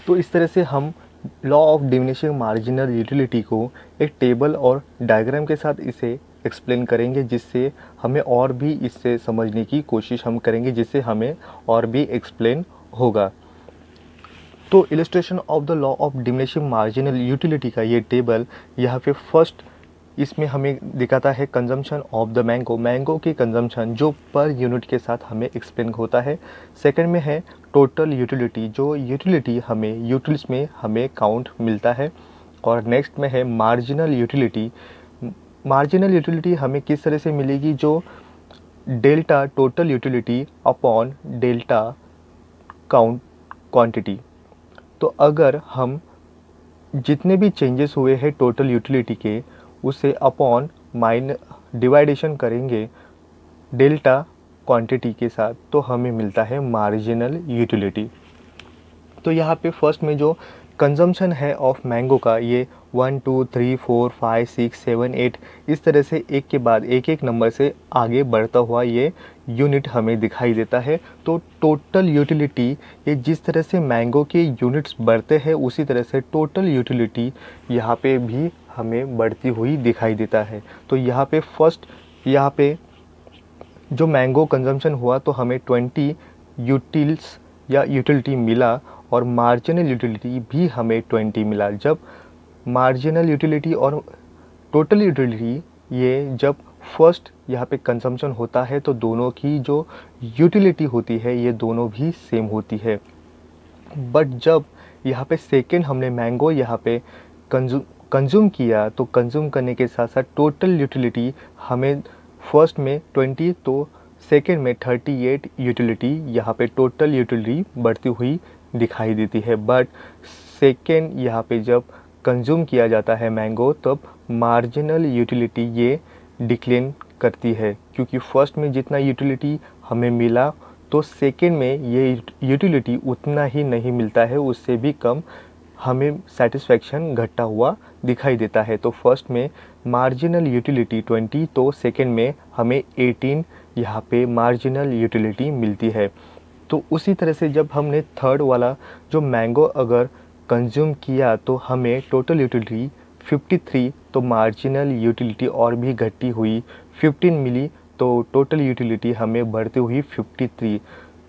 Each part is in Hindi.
तो इस तरह से हम law of diminishing marginal utility को एक टेबल और डायग्राम के साथ इसे एक्सप्लेन करेंगे, जिससे हमें और भी इससे समझने की कोशिश हम करेंगे, जिससे हमें और भी एक्सप्लेन होगा। तो illustration of the law of diminishing marginal utility का ये टेबल यहाँ पे फर्स्ट इसमें हमें दिखाता है कंजम्पशन ऑफ द मैंगो की कंजम्पशन जो पर यूनिट के साथ हमें एक्सप्लेन होता है। सेकंड में है टोटल यूटिलिटी, जो यूटिलिटी हमें यूटिल्स में हमें काउंट मिलता है। और नेक्स्ट में है मार्जिनल यूटिलिटी हमें किस तरह से मिलेगी, जो delta total utility upon delta count quantity. तो अगर हम जितने भी चेंजेस हुए हैं टोटल यूटिलिटी के, उसे अपॉन डिवाइडेशन करेंगे डेल्टा क्वांटिटी के साथ, तो हमें मिलता है मार्जिनल यूटिलिटी। तो यहाँ पे फर्स्ट में जो कंजम्पशन है ऑफ मैंगो का, ये 1 2 3 4 5 6 7 8 इस तरह से एक के बाद एक नंबर से आगे बढ़ता हुआ ये यूनिट हमें दिखाई देता है। तो टोटल यूटिलिटी, ये जिस तरह से मैंगो के यूनिट्स बढ़ते हैं उसी तरह से टोटल यूटिलिटी यहाँ पे भी हमें बढ़ती हुई दिखाई देता है। तो यहाँ पे फर्स्ट यहाँ पे जो मैंगो कंजम्पशन हुआ तो हमें 20 यूटिल्स या यूटिलिटी मिला, और मार्जिनल यूटिलिटी भी हमें 20 मिला। जब मार्जिनल यूटिलिटी और टोटल यूटिलिटी ये जब फर्स्ट यहाँ पे कंजम्पशन होता है तो दोनों की जो यूटिलिटी होती है ये दोनों भी सेम होती है। बट जब यहाँ पे सेकेंड हमने मैंगो यहाँ पे कंज्यूम किया, तो कंज्यूम करने के साथ साथ टोटल यूटिलिटी हमें फर्स्ट में 20 तो सेकेंड में 38 यूटिलिटी यहाँ पे टोटल यूटिलिटी बढ़ती हुई दिखाई देती है। बट सेकेंड यहाँ पे जब कंज्यूम किया जाता है मैंगो, तब मार्जिनल यूटिलिटी ये डिक्लेन करती है, क्योंकि फर्स्ट में जितना यूटिलिटी हमें मिला तो सेकेंड में ये यूटिलिटी उतना ही नहीं मिलता है, उससे भी कम हमें सेटिस्फैक्शन घटता हुआ दिखाई देता है। तो फर्स्ट में मार्जिनल यूटिलिटी 20 तो सेकेंड में हमें 18 यहाँ पे मार्जिनल यूटिलिटी मिलती है। तो उसी तरह से जब हमने थर्ड वाला जो मैंगो अगर कंज्यूम किया तो हमें टोटल यूटिलिटी 53 तो मार्जिनल यूटिलिटी और भी घटी हुई 15 मिली, तो टोटल यूटिलिटी हमें बढ़ती हुई 53।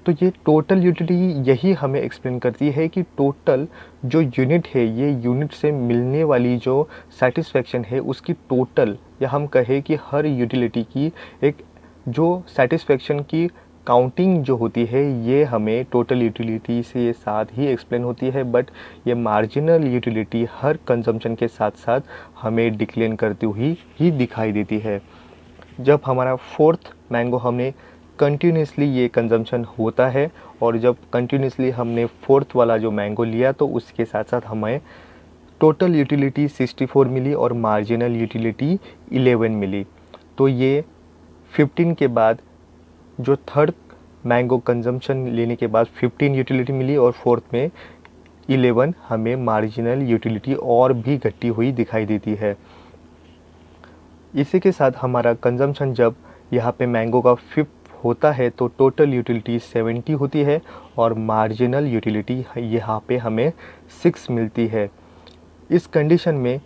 तो ये टोटल यूटिलिटी यही हमें एक्सप्लेन करती है कि टोटल जो यूनिट है, ये यूनिट से मिलने वाली जो सेटिस्फैक्शन है उसकी टोटल, या हम कहें कि हर यूटिलिटी की एक जो सेटिस्फैक्शन की काउंटिंग जो होती है ये हमें टोटल यूटिलिटी से साथ ही एक्सप्लेन होती है। बट ये मार्जिनल यूटिलिटी हर कंजम्पशन के साथ साथ हमें डिक्लेन करती हुई ही दिखाई देती है। जब हमारा फोर्थ मैंगो हमने कंटिन्यूसली ये कंजम्पशन होता है, और जब कंटिन्यूसली हमने फोर्थ वाला जो मैंगो लिया तो उसके साथ साथ हमें टोटल यूटिलिटी 64 मिली और मार्जिनल यूटिलिटी 11 मिली। तो ये 15 के बाद जो थर्ड मैंगो कंजम्पशन लेने के बाद 15 यूटिलिटी मिली, और फोर्थ में 11 हमें मार्जिनल यूटिलिटी और भी घटी हुई दिखाई देती है। इसी के साथ हमारा कंजम्पशन जब यहाँ पे मैंगो का 5th होता है तो टोटल यूटिलिटी 70 होती है और मार्जिनल यूटिलिटी यहाँ पे हमें 6 मिलती है। इस कंडीशन में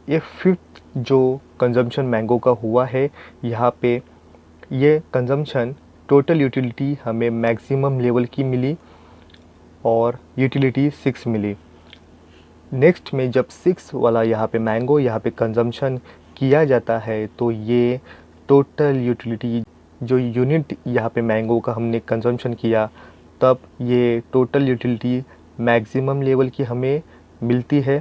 ये 5th जो कंजम्पशन मैंगो का हुआ है, यहाँ पे ये कंजम्पशन टोटल यूटिलिटी हमें मैक्सिमम लेवल की मिली और यूटिलिटी 6 मिली। नेक्स्ट में जब 6 वाला यहाँ पे मैंगो यहाँ पे कंजम्पशन किया जाता है तो ये टोटल यूटिलिटी जो यूनिट यहाँ पे मैंगो का हमने कंजम्पशन किया, तब ये टोटल यूटिलिटी मैक्सिमम लेवल की हमें मिलती है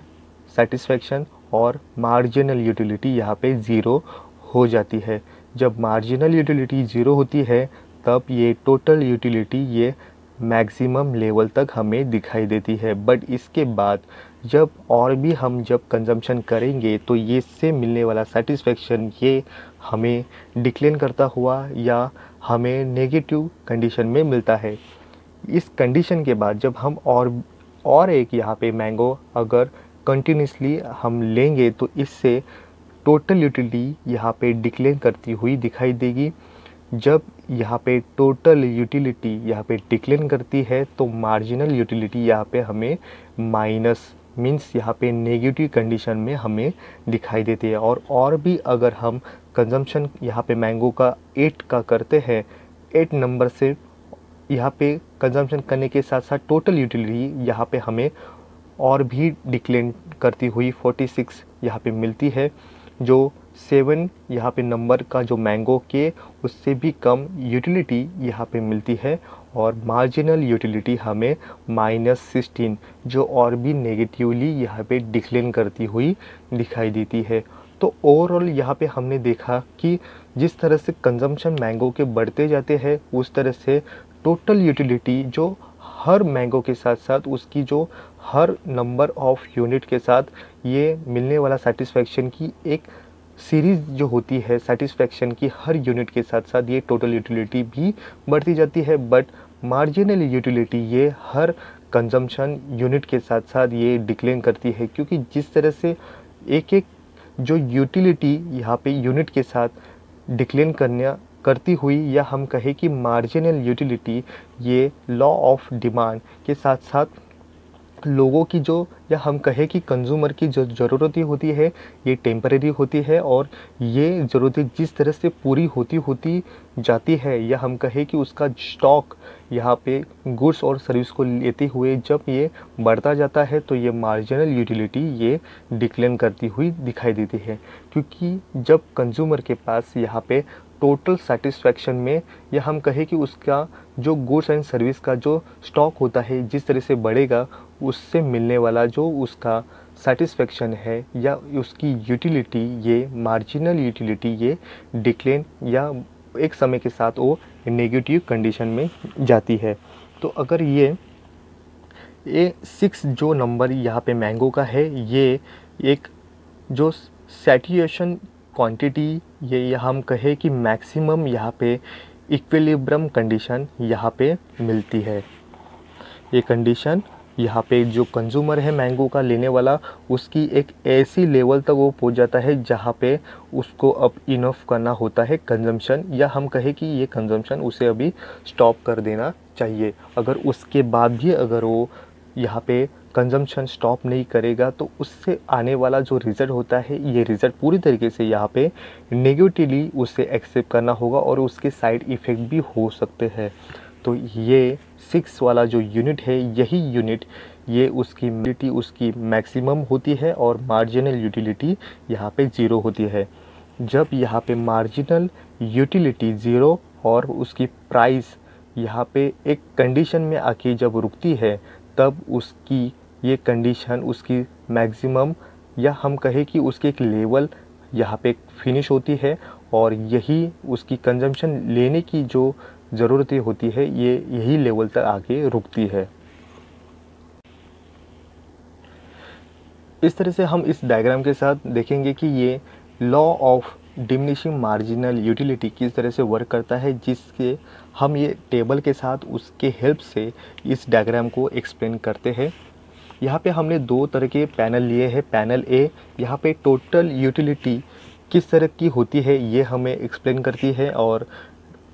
सेटिस्फैक्शन, और मार्जिनल यूटिलिटी यहाँ पे 0 हो जाती है। जब मार्जिनल यूटिलिटी 0 होती है तब ये टोटल यूटिलिटी ये मैक्सिमम लेवल तक हमें दिखाई देती है। बट इसके बाद जब और भी हम जब कंजम्पशन करेंगे तो ये इससे मिलने वाला सेटिस्फैक्शन ये हमें डिक्लेन करता हुआ या हमें नेगेटिव कंडीशन में मिलता है। इस कंडीशन के बाद जब हम और एक यहाँ पे मैंगो अगर कंटिन्यूसली हम लेंगे तो इससे टोटल यूटिलिटी यहाँ पे डिक्लेयर करती हुई दिखाई देगी। जब यहाँ पे टोटल यूटिलिटी यहाँ पे डिक्लेन करती है, तो मार्जिनल यूटिलिटी यहाँ पे हमें माइनस मीन्स यहाँ पे नेगेटिव कंडीशन में हमें दिखाई देती है। और भी अगर हम कंजम्पशन यहाँ पे मैंगो का 8 का करते हैं, 8 नंबर से यहाँ पे कंजम्पशन करने के साथ साथ टोटल यूटिलिटी यहाँ पे हमें और भी डिक्लेन करती हुई 46 यहाँ पे मिलती है, जो 7 यहाँ पे नंबर का जो मैंगो के उससे भी कम यूटिलिटी यहाँ पे मिलती है। और मार्जिनल यूटिलिटी हमें -16 जो और भी नेगेटिवली यहाँ पे डिक्लेन करती हुई दिखाई देती है। तो ओवरऑल यहाँ पे हमने देखा कि जिस तरह से कंजम्पशन मैंगो के बढ़ते जाते हैं, उस तरह से टोटल यूटिलिटी जो हर मैंगो के साथ साथ उसकी जो हर नंबर ऑफ यूनिट के साथ ये मिलने वाला सेटिस्फेक्शन की एक सीरीज़ जो होती है, सेटिस्फेक्शन की हर यूनिट के साथ साथ ये टोटल यूटिलिटी भी बढ़ती जाती है। बट मार्जिनल यूटिलिटी ये हर कंजम्पशन यूनिट के साथ साथ ये डिक्लेन करती है, क्योंकि जिस तरह से एक एक जो यूटिलिटी यहाँ पे यूनिट के साथ डिक्लेन करती हुई, या हम कहें कि मार्जिनल यूटिलिटी ये लॉ ऑफ डिमांड के साथ साथ लोगों की जो, या हम कहें कि कंज्यूमर की जो ज़रूरतें होती है ये टेम्परेरी होती है, और ये ज़रूरतें जिस तरह से पूरी होती जाती है, या हम कहें कि उसका स्टॉक यहाँ पे गुड्स और सर्विस को लेते हुए जब ये बढ़ता जाता है, तो ये मार्जिनल यूटिलिटी ये डिक्लेन करती हुई दिखाई देती है। क्योंकि जब कंज्यूमर के पास यहाँ पे टोटल सेटिस्फेक्शन में, या हम कहें कि उसका जो गुड्स एंड सर्विस का जो स्टॉक होता है जिस तरह से बढ़ेगा, उससे मिलने वाला जो उसका सेटिस्फेक्शन है या उसकी यूटिलिटी, ये मार्जिनल यूटिलिटी ये डिक्लेन या एक समय के साथ वो नेगेटिव कंडीशन में जाती है। तो अगर ये 6 जो नंबर यहाँ पे मैंगो का है, ये एक जो सैचुरेशन क्वांटिटी, ये हम कहें कि मैक्सिमम यहाँ पे इक्विलिब्रियम कंडीशन यहाँ पे मिलती है। ये कंडीशन यहाँ पे जो कंज्यूमर है मैंगो का लेने वाला, उसकी एक ऐसी लेवल तक वो पहुँच जाता है जहाँ पे उसको अब इनफ करना होता है कंजम्पशन, या हम कहें कि ये कंजम्पशन उसे अभी स्टॉप कर देना चाहिए। अगर उसके बाद भी अगर वो यहाँ पे कंजम्पशन स्टॉप नहीं करेगा, तो उससे आने वाला जो रिज़ल्ट होता है, ये रिज़ल्ट पूरी तरीके से यहाँ पे नेगेटिवली उसे एक्सेप्ट करना होगा, और उसके साइड इफ़ेक्ट भी हो सकते हैं। तो ये 6 वाला जो यूनिट है, यही यूनिट ये उसकी यूटिलिटी उसकी मैक्सिमम होती है, और मार्जिनल यूटिलिटी यहाँ पे 0 होती है। जब यहाँ पे मार्जिनल यूटिलिटी 0 और उसकी प्राइस यहाँ पे एक कंडीशन में आके जब रुकती है, तब उसकी ये कंडीशन उसकी मैक्सिमम, या हम कहें कि उसकी एक लेवल यहाँ पे फिनिश होती है, और यही उसकी कंजम्पशन लेने की जो ज़रूरतें होती है, ये यही लेवल तक आके रुकती है। इस तरह से हम इस डायग्राम के साथ देखेंगे कि ये law of diminishing marginal utility किस तरह से वर्क करता है, जिसके हम ये टेबल के साथ उसके हेल्प से इस डायग्राम को एक्सप्लेन करते हैं। यहाँ पे हमने 2 तरह के पैनल लिए हैं। पैनल ए यहाँ पे टोटल यूटिलिटी किस तरह की होती है ये हमें एक्सप्लेन करती है, और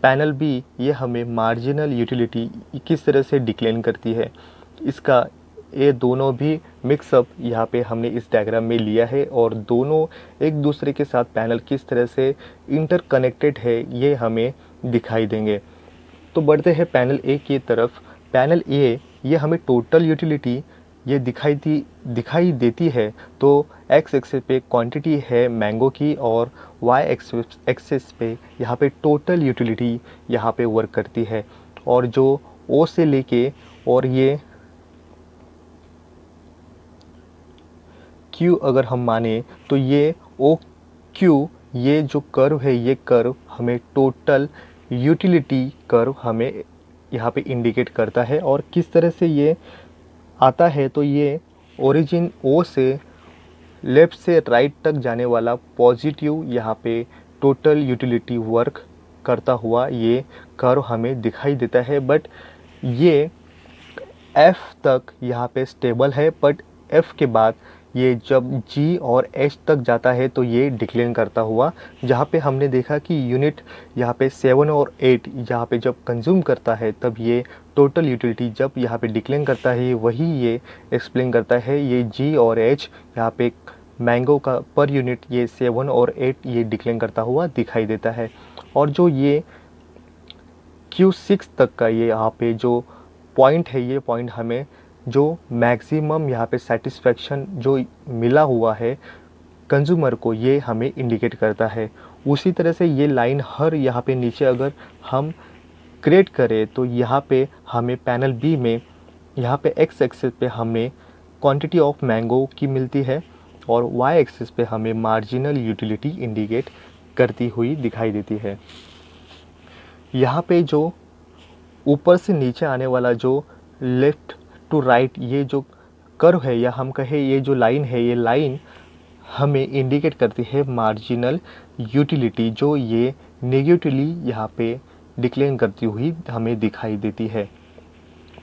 पैनल बी ये हमें मार्जिनल यूटिलिटी किस तरह से डिक्लेन करती है। इसका ये दोनों भी मिक्सअप यहाँ पे हमने इस डायग्राम में लिया है, और दोनों एक दूसरे के साथ पैनल किस तरह से इंटरकनेक्टेड है ये हमें दिखाई देंगे। तो बढ़ते हैं पैनल ए की तरफ। पैनल ए ये हमें टोटल यूटिलिटी ये दिखाई देती है। तो एक्स एक्सिस पे क्वांटिटी है मैंगो की, और वाई एक्सिस पे यहाँ पे टोटल यूटिलिटी यहाँ पे वर्क करती है। और जो ओ से लेके और ये क्यू अगर हम माने, तो ये ओ क्यू ये जो कर्व है, ये कर्व हमें टोटल यूटिलिटी कर्व हमें यहाँ पे इंडिकेट करता है। और किस तरह से ये आता है, तो ये ओरिजिन ओ से लेफ़्ट से राइट तक जाने वाला पॉजिटिव यहाँ पे टोटल यूटिलिटी वर्क करता हुआ ये कर्व हमें दिखाई देता है। बट ये एफ़ तक यहाँ पे स्टेबल है, बट एफ़ के बाद ये जब जी और एच तक जाता है तो ये डिक्लेन करता हुआ, जहाँ पे हमने देखा कि यूनिट यहाँ पे 7 और 8 यहाँ पे जब कंज्यूम करता है तब ये टोटल यूटिलिटी जब यहाँ पे डिक्लेन करता है वही ये एक्सप्लेन करता है। ये जी और एच यहाँ पे मैंगो का पर यूनिट ये 7 और 8 ये डिक्लेन करता हुआ दिखाई देता है। और जो ये Q6 तक का ये यहाँ पे जो पॉइंट है, ये पॉइंट हमें जो मैक्सिमम यहाँ पे सेटिस्फेक्शन जो मिला हुआ है कंज्यूमर को, ये हमें इंडिकेट करता है। उसी तरह से ये लाइन हर यहाँ पे नीचे अगर हम क्रिएट करें तो यहाँ पे हमें पैनल बी में यहाँ पे एक्स एक्सिस पे हमें क्वांटिटी ऑफ मैंगो की मिलती है और वाई एक्सिस पे हमें मार्जिनल यूटिलिटी इंडिकेट करती हुई दिखाई देती है। यहाँ पे जो ऊपर से नीचे आने वाला जो लेफ़्ट टू राइट ये जो कर्व है, या हम कहें ये जो लाइन है, ये लाइन हमें इंडिकेट करती है मार्जिनल यूटिलिटी, जो ये नेगेटिवली यहाँ पे डिक्लेयर करती हुई हमें दिखाई देती है।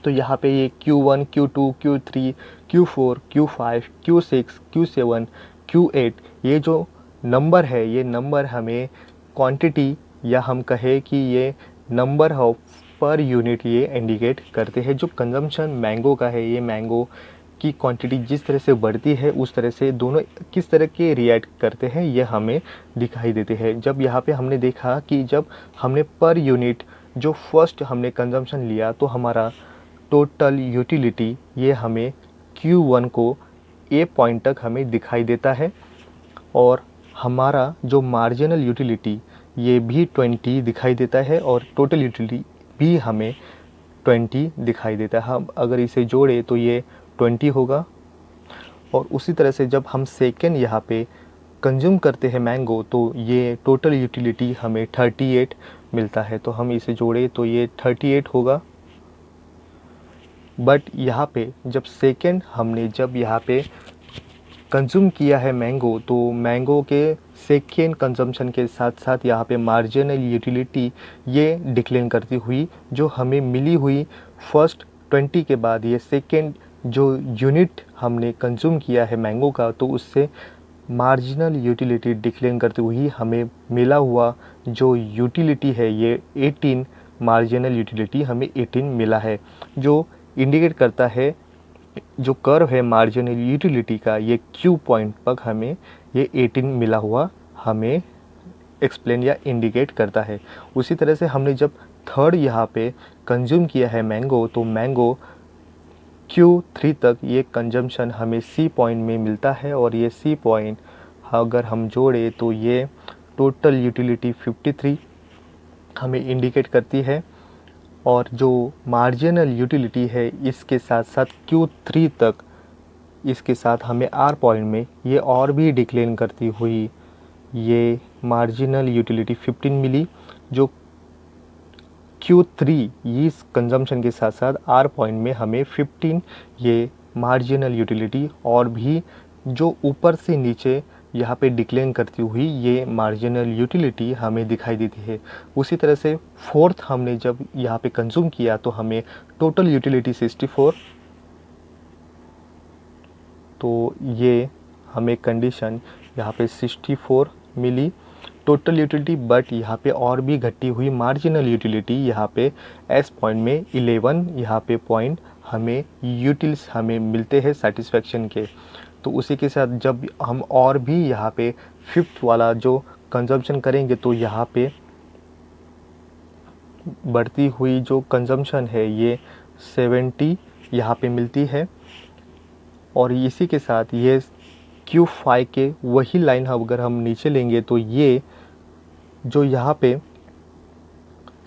तो यहाँ पे ये Q1, Q2, Q3, Q4, Q5, Q6, Q7, Q8 ये जो नंबर है, ये नंबर हमें क्वांटिटी या हम कहें कि ये नंबर ऑफ पर यूनिट ये इंडिकेट करते हैं। जो कंजम्पशन मैंगो का है, ये मैंगो की क्वांटिटी जिस तरह से बढ़ती है उस तरह से दोनों किस तरह के रिएक्ट करते हैं ये हमें दिखाई देते हैं। जब यहाँ पे हमने देखा कि जब हमने पर यूनिट जो फर्स्ट हमने कंजम्पशन लिया तो हमारा टोटल यूटिलिटी ये हमें Q1 को ए पॉइंट तक हमें दिखाई देता है और हमारा जो मार्जिनल यूटिलिटी ये भी 20 दिखाई देता है और टोटल यूटिलिटी भी हमें 20 दिखाई देता है। हम अगर इसे जोड़े तो ये 20 होगा। और उसी तरह से जब हम सेकेंड यहाँ पे कंज्यूम करते हैं मैंगो तो ये टोटल यूटिलिटी हमें 38 मिलता है। तो हम इसे जोड़े तो ये 38 होगा। बट यहाँ पे जब सेकेंड हमने जब यहाँ पे कंज्यूम किया है मैंगो तो मैंगो के सेकेंड कंजम्पशन के साथ साथ यहाँ पे मार्जिनल यूटिलिटी ये डिक्लेयर करती हुई जो हमें मिली हुई फर्स्ट 20 के बाद ये सेकेंड जो यूनिट हमने कंज्यूम किया है मैंगो का तो उससे मार्जिनल यूटिलिटी डिक्लेयर करती हुई हमें मिला हुआ जो यूटिलिटी है ये 18 मार्जिनल यूटिलिटी हमें 18 मिला है, जो इंडिकेट करता है जो कर्व है मार्जिनल यूटिलिटी का ये Q पॉइंट तक हमें ये 18 मिला हुआ हमें एक्सप्लेन या इंडिकेट करता है। उसी तरह से हमने जब थर्ड यहाँ पे कंज्यूम किया है मैंगो तो मैंगो Q3 तक ये कंजम्पशन हमें C पॉइंट में मिलता है और ये C पॉइंट अगर हम जोड़े तो ये टोटल यूटिलिटी 53 हमें इंडिकेट करती है। और जो मार्जिनल यूटिलिटी है इसके साथ साथ Q3 तक इसके साथ हमें R पॉइंट में ये और भी डिक्लेयर करती हुई ये मार्जिनल यूटिलिटी 15 मिली, जो Q3 इस कंजम्पशन के साथ साथ R पॉइंट में हमें 15 ये मार्जिनल यूटिलिटी और भी जो ऊपर से नीचे यहाँ पे डिक्लेयर करती हुई ये मार्जिनल यूटिलिटी हमें दिखाई देती है। उसी तरह से फोर्थ हमने जब यहाँ पे कंज्यूम किया तो हमें टोटल यूटिलिटी 64, तो ये हमें कंडीशन यहाँ पे 64 मिली टोटल यूटिलिटी। बट यहाँ पे और भी घटी हुई मार्जिनल यूटिलिटी यहाँ पे एस पॉइंट में 11 यहाँ पे पॉइंट हमें यूटिल्स हमें मिलते हैं सेटिस्फेक्शन के। तो उसी के साथ जब हम और भी यहाँ पे फिफ्थ वाला जो कंजम्पशन करेंगे तो यहाँ पे बढ़ती हुई जो कंजम्पशन है ये 70 यहाँ पे मिलती है। और इसी के साथ ये Q5 के वही लाइन अगर हम नीचे लेंगे तो ये जो यहाँ पे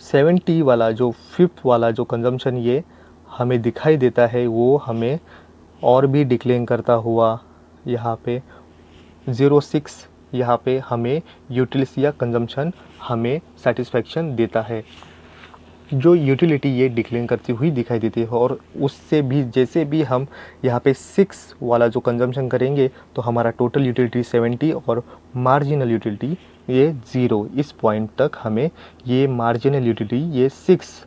70 वाला जो फिफ्थ वाला जो कंजम्पशन ये हमें दिखाई देता है वो हमें और भी डिक्लेयर करता हुआ यहाँ पे 06 यहाँ पे हमें यूटिलिटी या कंजम्पशन हमें सेटिस्फेक्शन देता है, जो यूटिलिटी ये डिक्लेयर करती हुई दिखाई देती है। और उससे भी जैसे भी हम यहाँ पे 6 वाला जो कंजम्पशन करेंगे तो हमारा टोटल यूटिलिटी 70 और मार्जिनल यूटिलिटी ये 0, इस पॉइंट तक हमें ये मार्जिनल यूटिलिटी ये 6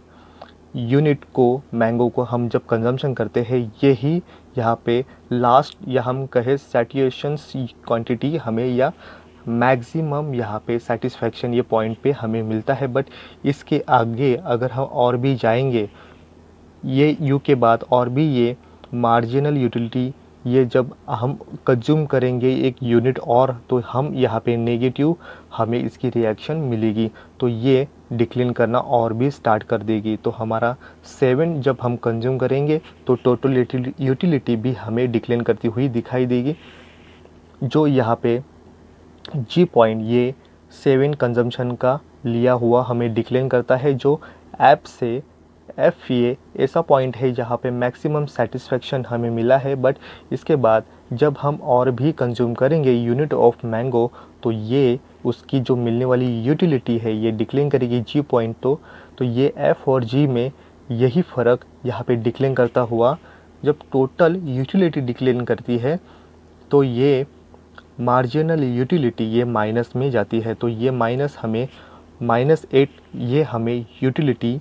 यूनिट को मैंगो को हम जब कंजम्पशन करते हैं यही यहाँ पे लास्ट या हम कहें सैटिस्फैक्शन क्वांटिटी हमें या मैक्सिमम यहाँ पे सेटिस्फेक्शन ये पॉइंट पे हमें मिलता है। बट इसके आगे अगर हम और भी जाएंगे ये यू के बाद और भी ये मार्जिनल यूटिलिटी ये जब हम कंज्यूम करेंगे एक यूनिट और तो हम यहाँ पे नेगेटिव हमें इसकी रिएक्शन मिलेगी, तो ये डिक्लाइन करना और भी स्टार्ट कर देगी। तो हमारा 7 जब हम कंज्यूम करेंगे तो टोटल यूटिलिटी भी हमें डिक्लाइन करती हुई दिखाई देगी, जो यहाँ पे जी पॉइंट ये 7 कंजम्पशन का लिया हुआ हमें डिक्लाइन करता है, जो ऐप से एफ ये ऐसा पॉइंट है जहाँ पे मैक्सिमम सेटिस्फेक्शन हमें मिला है। बट इसके बाद जब हम और भी कंज्यूम करेंगे यूनिट ऑफ मैंगो तो ये उसकी जो मिलने वाली यूटिलिटी है ये डिक्लेन करेगी जी पॉइंट। तो ये एफ और जी में यही फ़र्क यहाँ पे डिक्लेन करता हुआ जब टोटल यूटिलिटी डिक्लेन करती है तो ये मार्जिनल यूटिलिटी ये माइनस में जाती है। तो ये माइनस हमें -8 ये हमें यूटिलिटी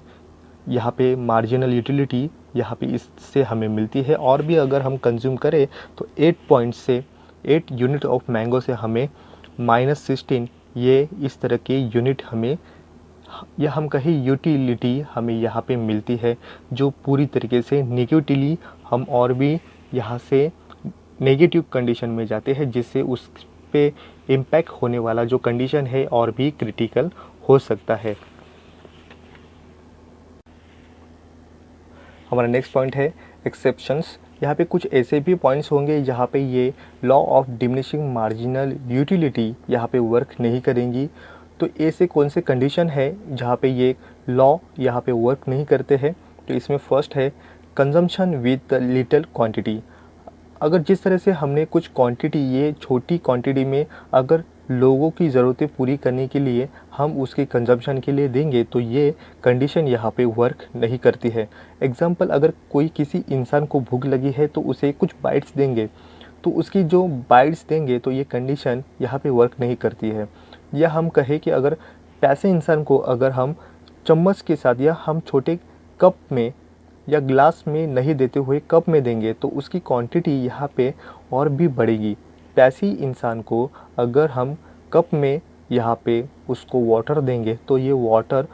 यहाँ पे मार्जिनल यूटिलिटी यहाँ पे इससे हमें मिलती है। और भी अगर हम कंज्यूम करें तो 8 पॉइंट से 8 यूनिट ऑफ मैंगो से हमें -16 ये इस तरह के यूनिट हमें या हम कहें यूटिलिटी हमें यहाँ पे मिलती है, जो पूरी तरीके से नेगेटिवली हम और भी यहाँ से नेगेटिव कंडीशन में जाते हैं, जिससे उस पे इम्पैक्ट होने वाला जो कंडीशन है और भी क्रिटिकल हो सकता है। हमारा नेक्स्ट पॉइंट है एक्सेप्शंस। यहाँ पे कुछ ऐसे भी पॉइंट्स होंगे जहाँ पे ये law of diminishing marginal utility यहाँ पे वर्क नहीं करेंगी। तो ऐसे कौन से कंडीशन है जहाँ पे ये लॉ यहाँ पे वर्क नहीं करते हैं? तो इसमें फर्स्ट है कंजम्पशन विद लिटिल क्वांटिटी। अगर जिस तरह से हमने कुछ क्वांटिटी ये छोटी क्वांटिटी में अगर लोगों की ज़रूरतें पूरी करने के लिए हम उसके कंजम्पशन के लिए देंगे तो ये कंडीशन यहाँ पे वर्क नहीं करती है। एग्ज़ाम्पल, अगर कोई किसी इंसान को भूख लगी है तो उसे कुछ बाइट्स देंगे, तो उसकी जो बाइट्स देंगे तो ये कंडीशन यहाँ पे वर्क नहीं करती है। या हम कहें कि अगर पैसे इंसान को अगर हम चम्मच के साथ या हम छोटे कप में या ग्लास में नहीं देते हुए कप में देंगे तो उसकी क्वांटिटी यहाँ पे और भी बढ़ेगी। पैसे इंसान को अगर हम कप में यहाँ पे उसको वाटर देंगे तो ये वाटर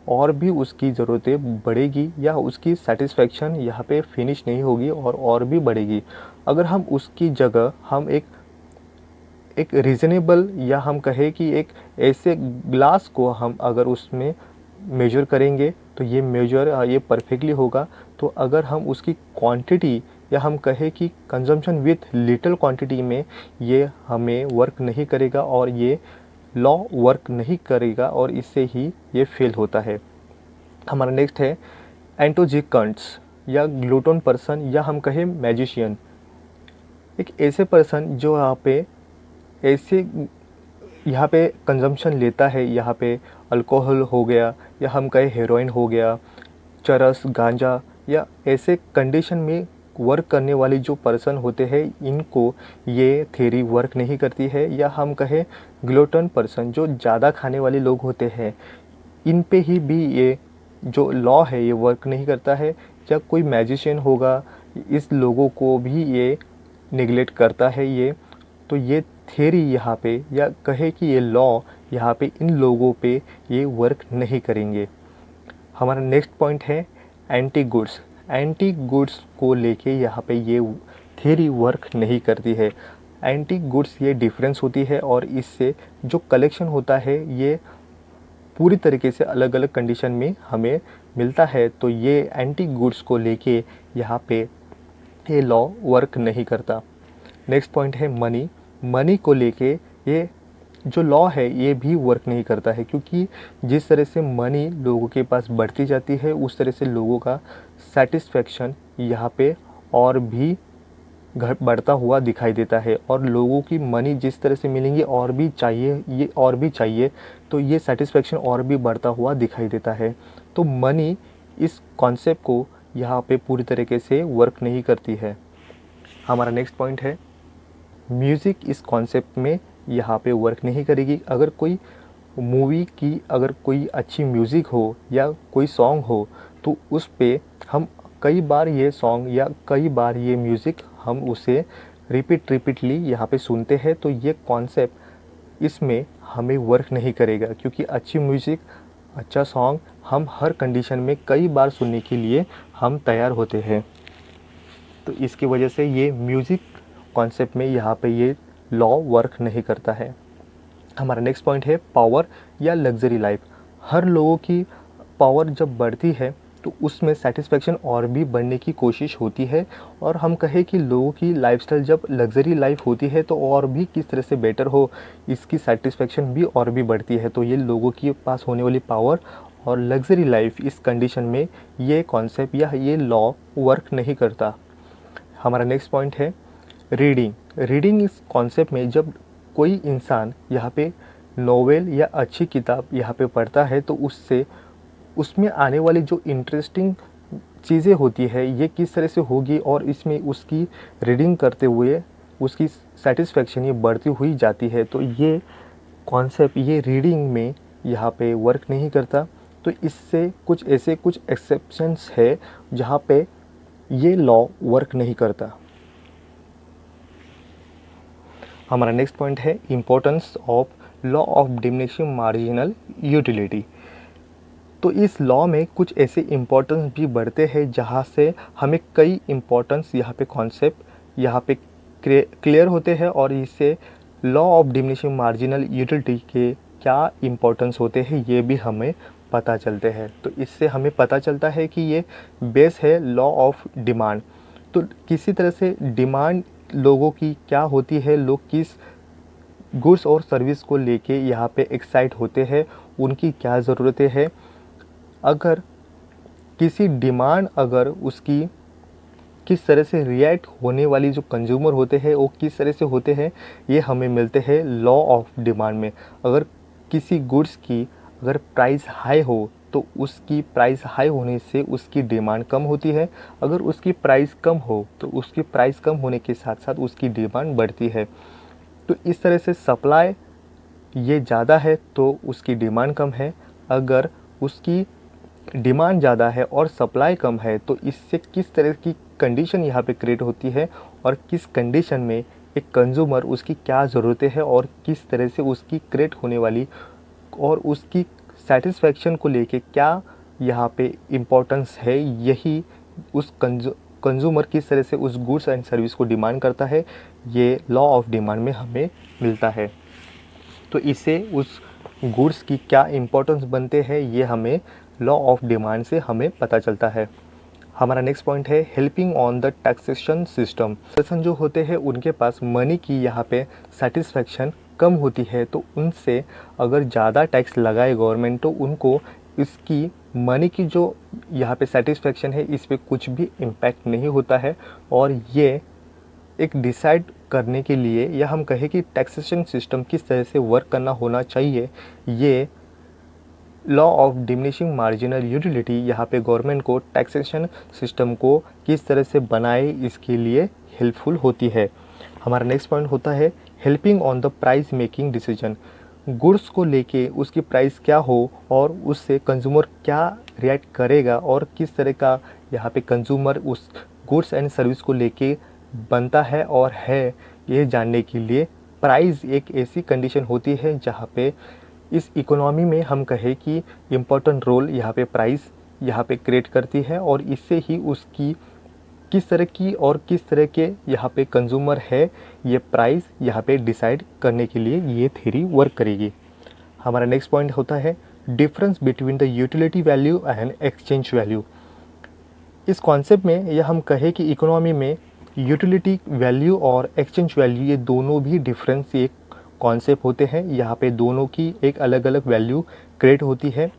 और भी उसकी ज़रूरतें बढ़ेगी या उसकी सेटिस्फेक्शन यहाँ पे फिनिश नहीं होगी और भी बढ़ेगी। अगर हम उसकी जगह हम एक रीज़नेबल या हम कहें कि एक ऐसे ग्लास को हम अगर उसमें मेजर करेंगे तो ये मेजर ये परफेक्टली होगा। तो अगर हम उसकी क्वांटिटी या हम कहें कि कंजम्पशन विथ लिटिल क्वांटिटी में ये हमें वर्क नहीं करेगा और ये लॉ वर्क नहीं करेगा और इससे ही ये फेल होता है। हमारा नेक्स्ट है एंटोजिकंट्स या ग्लूटन पर्सन या हम कहें मैजिशियन। एक ऐसे पर्सन जो यहाँ पे कंजम्पशन लेता है, यहाँ पे अल्कोहल हो गया या हम कहें हेरोइन हो गया, चरस, गांजा या ऐसे कंडीशन में वर्क करने वाली जो पर्सन होते हैं इनको ये थ्योरी वर्क नहीं करती है। या हम कहें ग्लूटन पर्सन जो ज़्यादा खाने वाले लोग होते हैं इन पे ही भी ये जो लॉ है ये वर्क नहीं करता है। या कोई मैजिशियन होगा इस लोगों को भी ये निगलेक्ट करता है ये। तो ये थ्योरी यहाँ पे या कहे कि ये लॉ यहाँ पे इन लोगों पे ये वर्क नहीं करेंगे। हमारा नेक्स्ट पॉइंट है एंटी गुड्स। एंटी गुड्स को लेके यहाँ पे ये थ्योरी वर्क नहीं करती है। एंटी गुड्स ये डिफरेंस होती है और इससे जो कलेक्शन होता है ये पूरी तरीके से अलग अलग कंडीशन में हमें मिलता है। तो ये एंटी गुड्स को लेके यहाँ पे ये लॉ वर्क नहीं करता। नेक्स्ट पॉइंट है मनी। मनी को लेके ये जो लॉ है ये भी वर्क नहीं करता है, क्योंकि जिस तरह से मनी लोगों के पास बढ़ती जाती है उस तरह से लोगों का सेटिस्फेक्शन यहाँ पे और भी बढ़ता हुआ दिखाई देता है। और लोगों की मनी जिस तरह से मिलेंगी और भी चाहिए तो ये सेटिस्फेक्शन और भी बढ़ता हुआ दिखाई देता है। तो मनी इस कॉन्सेप्ट को यहाँ पे पूरी तरीके से वर्क नहीं करती है। हमारा नेक्स्ट पॉइंट है म्यूज़िक। इस कॉन्सेप्ट में यहाँ पे वर्क नहीं करेगी। अगर कोई मूवी की अगर कोई अच्छी म्यूज़िक हो या कोई सॉन्ग हो तो उस पे हम कई बार ये सॉन्ग या कई बार ये म्यूज़िक हम उसे रिपीटली यहाँ पे सुनते हैं, तो ये कॉन्सेप्ट इसमें हमें वर्क नहीं करेगा, क्योंकि अच्छी म्यूज़िक, अच्छा सॉन्ग हम हर कंडीशन में कई बार सुनने के लिए हम तैयार होते हैं। तो इसकी वजह से ये म्यूज़िक कॉन्सेप्ट में यहाँ पे ये लॉ वर्क नहीं करता है। हमारा नेक्स्ट पॉइंट है पावर या लग्जरी लाइफ। हर लोगों की पावर जब बढ़ती है तो उसमें सेटिस्फेक्शन और भी बढ़ने की कोशिश होती है, और हम कहें कि लोगों की लाइफस्टाइल जब लग्जरी लाइफ होती है तो और भी किस तरह से बेटर हो, इसकी सेटिस्फेक्शन भी और भी बढ़ती है। तो ये लोगों के पास होने वाली पावर और लग्जरी लाइफ, इस कंडीशन में ये कॉन्सेप्ट या ये लॉ वर्क नहीं करता। हमारा नेक्स्ट पॉइंट है रीडिंग। रीडिंग इस कॉन्सेप्ट में जब कोई इंसान यहाँ पे नोवेल या अच्छी किताब यहाँ पे पढ़ता है तो उससे उसमें आने वाली जो इंटरेस्टिंग चीज़ें होती है ये किस तरह से होगी, और इसमें उसकी रीडिंग करते हुए उसकी सेटिस्फेक्शन ये बढ़ती हुई जाती है। तो ये कॉन्सेप्ट ये रीडिंग में यहाँ पे वर्क नहीं करता। तो इससे कुछ एक्सेप्शंस है जहाँ पे ये लॉ वर्क नहीं करता। हमारा नेक्स्ट पॉइंट है importance of law of diminishing marginal utility. तो इस लॉ में कुछ ऐसे इम्पोर्टेंस भी बढ़ते हैं जहाँ से हमें कई इम्पोर्टेंस यहाँ पे कॉन्सेप्ट यहाँ पे क्लियर होते हैं, और इससे law of diminishing marginal utility के क्या इम्पोर्टेंस होते हैं ये भी हमें पता चलते हैं। तो इससे हमें पता चलता है कि ये बेस है लॉ ऑफ डिमांड। तो किसी तरह से डिमांड लोगों की क्या होती है, लोग किस गुड्स और सर्विस को लेके यहाँ पे एक्साइट होते हैं, उनकी क्या ज़रूरतें हैं। अगर किसी डिमांड अगर उसकी किस तरह से रिएक्ट होने वाली जो कंज्यूमर होते हैं वो किस तरह से होते हैं, ये हमें मिलते हैं लॉ ऑफ डिमांड में। अगर किसी गुड्स की अगर प्राइस हाई हो तो उसकी प्राइस हाई होने से उसकी डिमांड कम होती है, अगर उसकी प्राइस कम हो तो उसकी प्राइस कम होने के साथ साथ उसकी डिमांड बढ़ती है। तो इस तरह से सप्लाई ये ज़्यादा है तो उसकी डिमांड कम है, अगर उसकी डिमांड ज़्यादा है और सप्लाई कम है तो इससे किस तरह की कंडीशन यहाँ पे क्रिएट होती है, और किस कंडीशन में एक कंज्यूमर उसकी क्या ज़रूरतें हैं और किस तरह से उसकी क्रिएट होने वाली और उसकी सेटिस्फेक्शन को लेके क्या यहाँ पे इम्पोर्टेंस है, यही उस कंज्यूमर किस तरह से उस गुड्स एंड सर्विस को डिमांड करता है, ये लॉ ऑफ डिमांड में हमें मिलता है। तो इससे उस गुड्स की क्या इम्पोर्टेंस बनते हैं ये हमें लॉ ऑफ डिमांड से हमें पता चलता है। हमारा नेक्स्ट पॉइंट है helping on the taxation system. Taxation जो होते हैं उनके पास मनी की यहाँ पे सेटिस्फेक्शन कम होती है, तो उनसे अगर ज़्यादा टैक्स लगाए गवर्नमेंट तो उनको इसकी मनी की जो यहाँ पे सेटिस्फेक्शन है इस पे कुछ भी इम्पैक्ट नहीं होता है। और ये एक डिसाइड करने के लिए या हम कहें कि टैक्सेशन सिस्टम किस तरह से वर्क करना होना चाहिए, ये law of diminishing marginal utility यहाँ पे गवर्नमेंट को टैक्सेशन सिस्टम को किस तरह से बनाए इसके लिए हेल्पफुल होती है। हमारा नेक्स्ट पॉइंट होता है helping on the price making decision. Goods को लेके उसकी प्राइस क्या हो और उससे कंज्यूमर क्या रिएक्ट करेगा और किस तरह का यहाँ पे कंज्यूमर उस गुड्स एंड सर्विस को लेके बनता है और है, ये जानने के लिए प्राइस एक ऐसी कंडीशन होती है जहाँ पे इस इकोनॉमी में हम कहें कि इम्पोर्टेंट रोल यहाँ पे प्राइस यहाँ पे क्रिएट करती है, और इससे ही उसकी किस तरह की और किस तरह के यहाँ पे कंज्यूमर है ये प्राइस यहाँ पे डिसाइड करने के लिए ये थ्योरी वर्क करेगी। हमारा नेक्स्ट पॉइंट होता है difference between the utility value and exchange value. इस कॉन्सेप्ट में यह हम कहें कि इकोनॉमी में यूटिलिटी वैल्यू और एक्सचेंज वैल्यू ये दोनों भी डिफरेंस एक कॉन्सेप्ट होते हैं। यहाँ पे दोनों की एक अलग अलग वैल्यू क्रिएट होती है।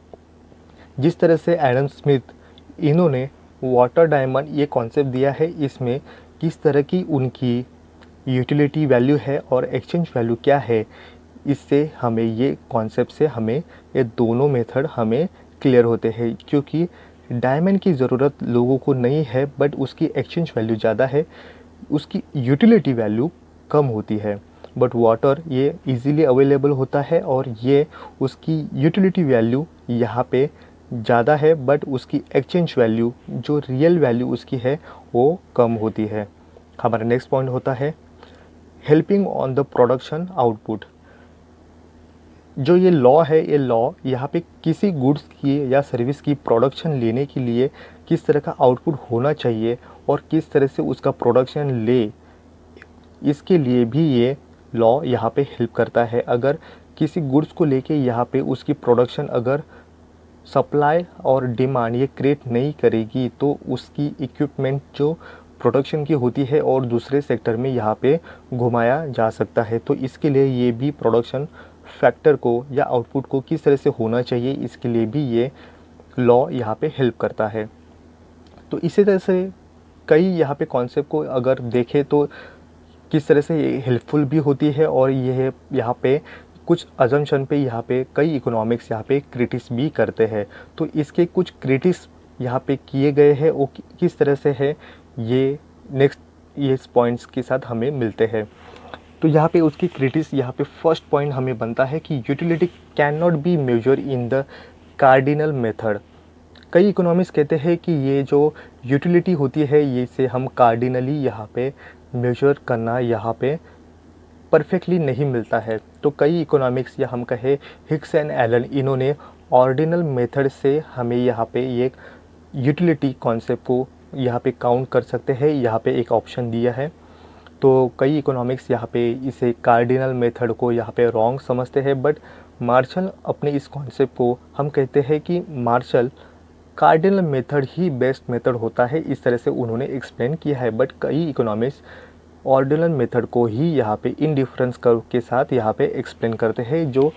जिस तरह से एडम स्मिथ इन्होंने वाटर डायमंड ये कॉन्सेप्ट दिया है, इसमें किस तरह की उनकी यूटिलिटी वैल्यू है और एक्सचेंज वैल्यू क्या है, इससे हमें ये कॉन्सेप्ट से हमें ये दोनों मेथड हमें क्लियर होते हैं। क्योंकि डायमंड की ज़रूरत लोगों को नहीं है बट उसकी एक्सचेंज वैल्यू ज़्यादा है, उसकी यूटिलिटी वैल्यू कम होती है। बट वाटर ये इजीली अवेलेबल होता है और ये उसकी यूटिलिटी वैल्यू यहाँ पे ज़्यादा है बट उसकी एक्सचेंज वैल्यू जो रियल वैल्यू उसकी है वो कम होती है। हमारा नेक्स्ट पॉइंट होता है helping on the production output. जो ये लॉ है, ये लॉ यहाँ पे किसी गुड्स की या सर्विस की प्रोडक्शन लेने के लिए किस तरह का आउटपुट होना चाहिए और किस तरह से उसका प्रोडक्शन ले, इसके लिए भी ये लॉ यहाँ पे हेल्प करता है। अगर किसी गुड्स को लेके यहाँ पे उसकी प्रोडक्शन अगर सप्लाई और डिमांड ये क्रिएट नहीं करेगी तो उसकी इक्विपमेंट जो प्रोडक्शन की होती है और दूसरे सेक्टर में यहाँ पे घुमाया जा सकता है। तो इसके लिए ये भी प्रोडक्शन फैक्टर को या आउटपुट को किस तरह से होना चाहिए, इसके लिए भी ये लॉ यहाँ पे हेल्प करता है। तो इसी तरह से कई यहाँ पे कॉन्सेप्ट को अगर देखें तो किस तरह से ये हेल्पफुल भी होती है और ये यहाँ पे कुछ अजम्पशन पे यहाँ पे कई इकोनॉमिक्स यहाँ पे क्रिटिक्स भी करते हैं। तो इसके कुछ क्रिटिक्स यहाँ पे किए गए हैं, वो किस तरह से है ये नेक्स्ट ये पॉइंट्स के साथ हमें मिलते हैं। तो यहाँ पे उसकी क्रिटिक्स यहाँ पे फर्स्ट पॉइंट हमें बनता है कि utility can not be measure in the cardinal method. कई इकोनॉमिक्स कहते हैं कि ये जो यूटिलिटी होती है ये से हम कार्डिनली यहाँ पे मेजर करना यहाँ पे परफेक्टली नहीं मिलता है। तो कई इकोनॉमिक्स या हम कहे हिक्स एंड एलन, इन्होंने ऑर्डिनल मेथड से हमें यहाँ पे ये यूटिलिटी कॉन्सेप्ट को यहाँ पे काउंट कर सकते हैं, यहाँ पे एक ऑप्शन दिया है। तो कई इकोनॉमिक्स यहाँ पे इसे कार्डिनल मेथड को यहाँ पे रॉन्ग समझते हैं, बट मार्शल अपने इस कॉन्सेप्ट को हम कहते हैं कि मार्शल कार्डिनल मेथड ही बेस्ट मेथड होता है, इस तरह से उन्होंने एक्सप्लेन किया है। बट कई इकोनॉमिक्स ऑर्डिनल मेथड को ही यहाँ पे इनडिफरेंस कर्व के साथ यहाँ पे एक्सप्लेन करते हैं, जो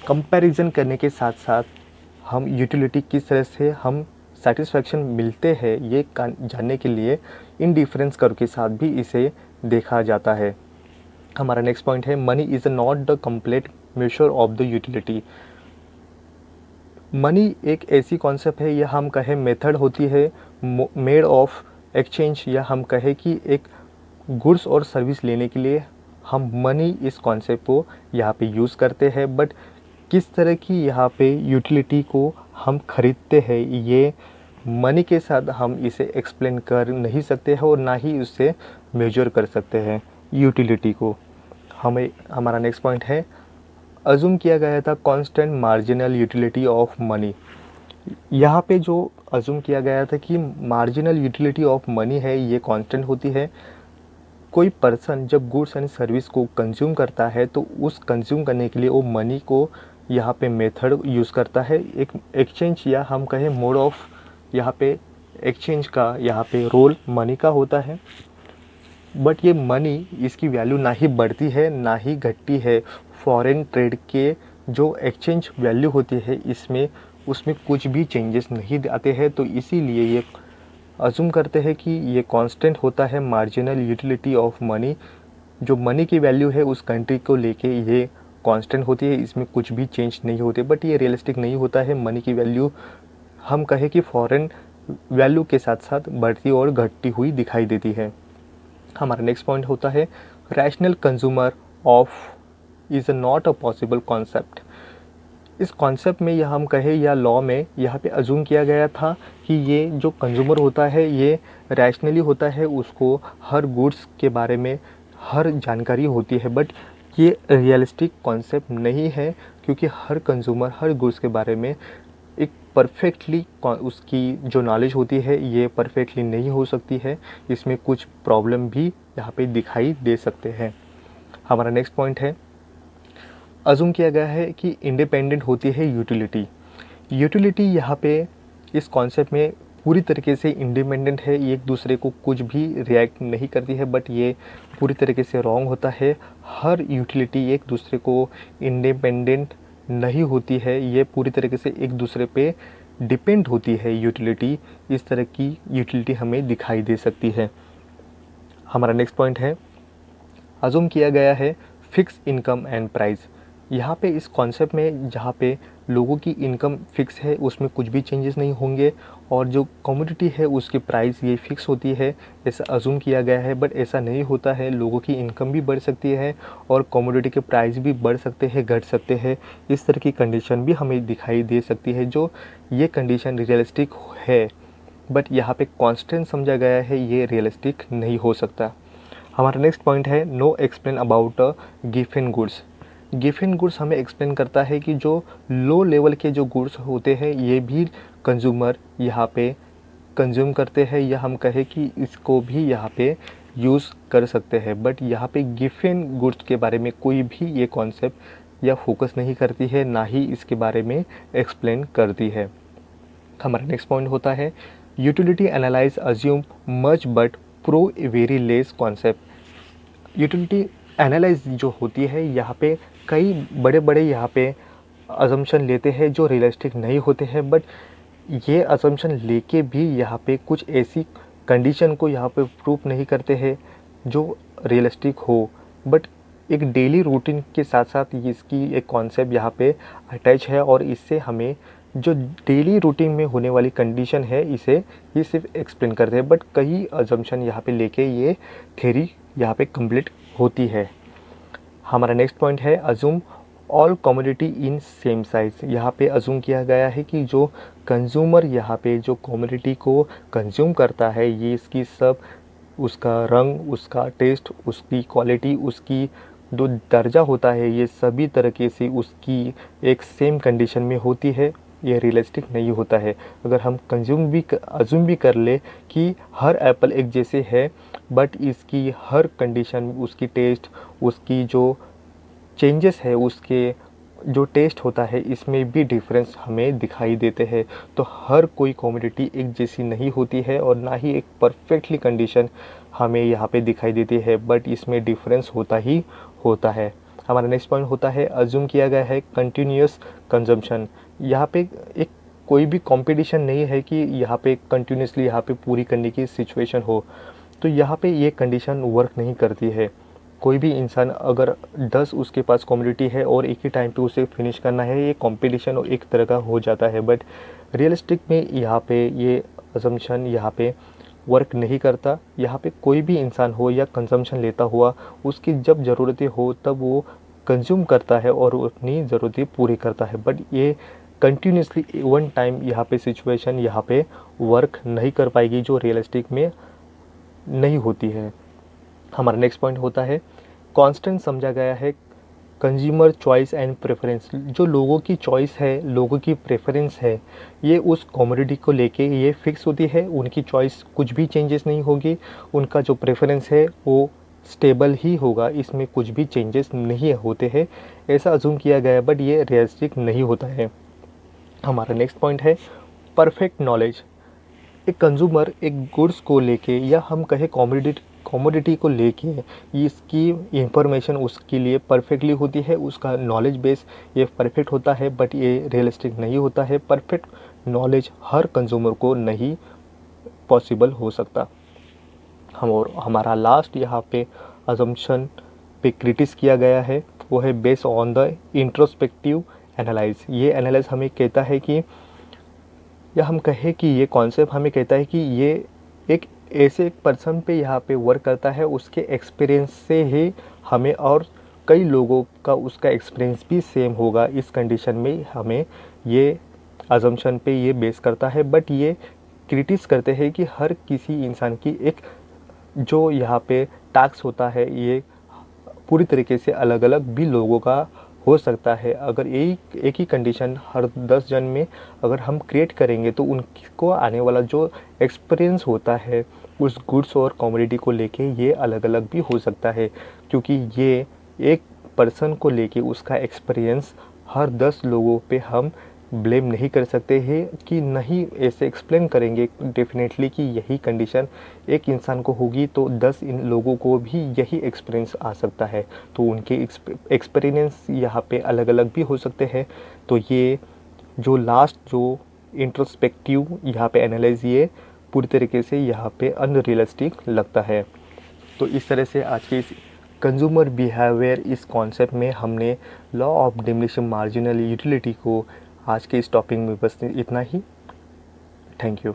कंपैरिजन करने के साथ साथ हम यूटिलिटी किस तरह से हम सेटिस्फैक्शन मिलते हैं ये जानने के लिए इनडिफरेंस कर्व के साथ भी इसे देखा जाता है। हमारा नेक्स्ट पॉइंट है money is not the complete measure of the utility. Money एक ऐसी कॉन्सेप्ट है या हम कहें मेथड होती है मेड ऑफ एक्सचेंज, या हम कहें कि एक गुड्स और सर्विस लेने के लिए हम मनी इस कॉन्सेप्ट को यहाँ पे यूज़ करते हैं। बट किस तरह की यहाँ पे यूटिलिटी को हम खरीदते हैं ये मनी के साथ हम इसे एक्सप्लेन कर नहीं सकते हैं और ना ही उससे मेजर कर सकते हैं यूटिलिटी को। हमारा नेक्स्ट पॉइंट है अज्यूम किया गया था constant marginal utility of money. यहाँ पे जो अज्यूम किया गया था कि मार्जिनल यूटिलिटी ऑफ मनी है ये कांस्टेंट होती है। कोई पर्सन जब गुड्स एंड सर्विस को कंज्यूम करता है तो उस कंज्यूम करने के लिए वो मनी को यहाँ पे मेथड यूज़ करता है। एक एक्सचेंज या हम कहें मोड ऑफ यहाँ पे एक्सचेंज का यहाँ पे रोल मनी का होता है। बट ये मनी इसकी वैल्यू ना ही बढ़ती है ना ही घटती है। फॉरेन ट्रेड के जो एक्सचेंज वैल्यू होती है इसमें उसमें कुछ भी चेंजेस नहीं आते हैं। तो इसीलिए ये अज्यूम करते हैं कि ये कांस्टेंट होता है मार्जिनल यूटिलिटी ऑफ मनी। जो मनी की वैल्यू है उस कंट्री को लेके ये कांस्टेंट होती है, इसमें कुछ भी चेंज नहीं होते। बट ये रियलिस्टिक नहीं होता है। मनी की वैल्यू हम कहें कि फॉरेन वैल्यू के साथ साथ बढ़ती और घटती हुई दिखाई देती है। हमारा नेक्स्ट पॉइंट होता है rational consumer of is not a possible concept. इस कॉन्सेप्ट में या हम कहें या लॉ में यहाँ पे अज्यूम किया गया था कि ये जो कंज्यूमर होता है ये रैशनली होता है, उसको हर गुड्स के बारे में हर जानकारी होती है। बट ये रियलिस्टिक कॉन्सेप्ट नहीं है, क्योंकि हर कंज्यूमर हर गुड्स के बारे में एक परफेक्टली उसकी जो नॉलेज होती है ये परफेक्टली नहीं हो सकती है। इसमें कुछ प्रॉब्लम भी यहाँ पे दिखाई दे सकते हैं। हमारा नेक्स्ट पॉइंट है अज्यूम किया गया है कि इंडिपेंडेंट होती है यूटिलिटी। यूटिलिटी यहाँ पे इस कॉन्सेप्ट में पूरी तरीके से इंडिपेंडेंट है, ये एक दूसरे को कुछ भी रिएक्ट नहीं करती है। बट ये पूरी तरीके से रॉन्ग होता है। हर यूटिलिटी एक दूसरे को इंडिपेंडेंट नहीं होती है, ये पूरी तरीके से एक दूसरे पे डिपेंड होती है यूटिलिटी। इस तरह की यूटिलिटी हमें दिखाई दे सकती है। हमारा नेक्स्ट पॉइंट है अज्यूम किया गया है फिक्स इनकम एंड प्राइस। यहाँ पे इस कॉन्सेप्ट में जहाँ पे लोगों की इनकम फिक्स है उसमें कुछ भी चेंजेस नहीं होंगे और जो कमोडिटी है उसकी प्राइस ये फिक्स होती है, ऐसा अज्यूम किया गया है। बट ऐसा नहीं होता है, लोगों की इनकम भी बढ़ सकती है और कमोडिटी के प्राइस भी बढ़ सकते हैं घट सकते हैं। इस तरह की कंडीशन भी हमें दिखाई दे सकती है। जो ये कंडीशन रियलिस्टिक है बट यहाँ पे कांस्टेंट समझा गया है, ये रियलिस्टिक नहीं हो सकता। हमारा नेक्स्ट पॉइंट है know explain about given goods. Given goods हमें एक्सप्लेन करता है कि जो लो लेवल के जो गुड्स होते हैं ये भी कंज्यूमर यहाँ पे कंज्यूम करते हैं, या हम कहें कि इसको भी यहाँ पे यूज़ कर सकते हैं। बट यहाँ पे गिवन गुड्स के बारे में कोई भी ये कॉन्सेप्ट या फोकस नहीं करती है, ना ही इसके बारे में एक्सप्लेन करती है। हमारा नेक्स्ट पॉइंट होता है utility analyse assume much but pro very less concept. Utility analyse जो होती है यहाँ पे कई बड़े बड़े यहाँ पे अजम्पशन लेते हैं जो रियलिस्टिक नहीं होते हैं, बट ये अजम्पशन लेके भी यहाँ पे कुछ ऐसी कंडीशन को यहाँ पे प्रूफ नहीं करते हैं जो रियलिस्टिक हो। बट एक डेली रूटीन के साथ साथ इसकी एक कॉन्सेप्ट यहाँ पे अटैच है, और इससे हमें जो डेली रूटीन में होने वाली कंडीशन है इसे ये सिर्फ एक्सप्लेन करते हैं, बट कई अजम्पशन यहाँ पे लेके ये थ्योरी यहाँ पे कंप्लीट होती है। हमारा नेक्स्ट पॉइंट है assume all commodity in same size. यहाँ पे अज्यूम किया गया है कि जो कंज्यूमर यहाँ पे जो कमोडिटी को कंज्यूम करता है ये इसकी सब उसका रंग, उसका टेस्ट, उसकी क्वालिटी, उसकी जो दर्जा होता है ये सभी तरीके से उसकी एक सेम कंडीशन में होती है। ये रियलिस्टिक नहीं होता है। अगर हम अज्यूम भी कर ले कि हर एप्पल एक जैसे है, बट इसकी हर कंडीशन, उसकी टेस्ट, उसकी जो चेंजेस है, उसके जो टेस्ट होता है इसमें भी डिफरेंस हमें दिखाई देते हैं। तो हर कोई कमोडिटी एक जैसी नहीं होती है और ना ही एक परफेक्टली कंडीशन हमें यहाँ पे दिखाई देती है, बट इसमें डिफरेंस होता ही होता है। हमारा नेक्स्ट पॉइंट होता है अज्यूम किया गया है कंटिन्यूस कंजम्पशन। यहाँ पे एक कोई भी कंपटीशन नहीं है कि यहाँ पे कंटिन्यूसली यहाँ पे पूरी करने की सिचुएशन हो, तो यहाँ पे ये कंडीशन वर्क नहीं करती है। कोई भी इंसान अगर 10 उसके पास कमोडिटी है और एक ही टाइम पे उसे फिनिश करना है, ये कंपटीशन एक तरह का हो जाता है। बट रियलिस्टिक में यहाँ पे ये असम्पशन यहाँ पे वर्क नहीं करता। यहाँ पे कोई भी इंसान हो या कंजम्पशन लेता हुआ, उसकी जब ज़रूरतें हो तब वो कंज्यूम करता है और अपनी ज़रूरतें पूरी करता है। बट ये कंटिन्यूसली वन टाइम यहाँ पे सिचुएशन यहाँ पे वर्क नहीं कर पाएगी, जो रियलिस्टिक में नहीं होती है। हमारा नेक्स्ट पॉइंट होता है कांस्टेंट समझा गया है कंज्यूमर चॉइस एंड प्रेफरेंस। जो लोगों की चॉइस है, लोगों की प्रेफरेंस है, ये उस कमोडिटी को लेके ये फिक्स होती है। उनकी चॉइस कुछ भी चेंजेस नहीं होगी, उनका जो प्रेफरेंस है वो स्टेबल ही होगा, इसमें कुछ भी चेंजेस नहीं होते हैं, ऐसा अज्यूम किया गया है। बट ये रियलिस्टिक नहीं होता है। हमारा नेक्स्ट पॉइंट है परफेक्ट नॉलेज। एक कंज्यूमर एक गुड्स को लेके या हम कहें कमोडिटी को लेके इसकी इंफॉर्मेशन उसके लिए परफेक्टली होती है, उसका नॉलेज बेस ये परफेक्ट होता है, बट ये रियलिस्टिक नहीं होता है। परफेक्ट नॉलेज हर कंज्यूमर को नहीं पॉसिबल हो सकता। हमारा लास्ट यहाँ पे अजम्पशन पे क्रिटिस किया गया है, वो है based on the introspective analyse. ये एनालाइज हमें कहता है कि, या हम कहें कि ये कॉन्सेप्ट हमें कहता है कि ये एक ऐसे एक पर्सन पे यहाँ पे वर्क करता है, उसके एक्सपीरियंस से ही हमें और कई लोगों का उसका एक्सपीरियंस भी सेम होगा, इस कंडीशन में हमें ये अजम्पशन पे ये बेस करता है। बट ये क्रिटिस करते हैं कि हर किसी इंसान की एक जो यहाँ पे टास्क होता है ये पूरी तरीके से अलग अलग भी लोगों का हो सकता है। अगर एक ही कंडीशन हर 10 जन में अगर हम क्रिएट करेंगे तो उनको आने वाला जो एक्सपीरियंस होता है उस गुड्स और कमोडिटी को लेके ये अलग अलग भी हो सकता है, क्योंकि ये एक पर्सन को लेके उसका एक्सपीरियंस हर 10 लोगों पे हम ब्लेम नहीं कर सकते हैं कि नहीं ऐसे एक्सप्लेन करेंगे डेफिनेटली कि यही कंडीशन एक इंसान को होगी तो 10 इन लोगों को भी यही एक्सपीरियंस आ सकता है, तो उनके एक्सपीरियंस यहाँ पे अलग अलग भी हो सकते हैं। तो ये जो लास्ट जो इंट्रोस्पेक्टिव यहाँ पे एनालाइज ये पूरी तरीके से यहाँ पे अनरियलिस्टिक लगता है। तो इस तरह से आज के इस कंज्यूमर बिहेवियर इस कॉन्सेप्ट में हमने law of diminishing marginal utility को आज के इस टॉपिक में बस इतना ही। Thank you.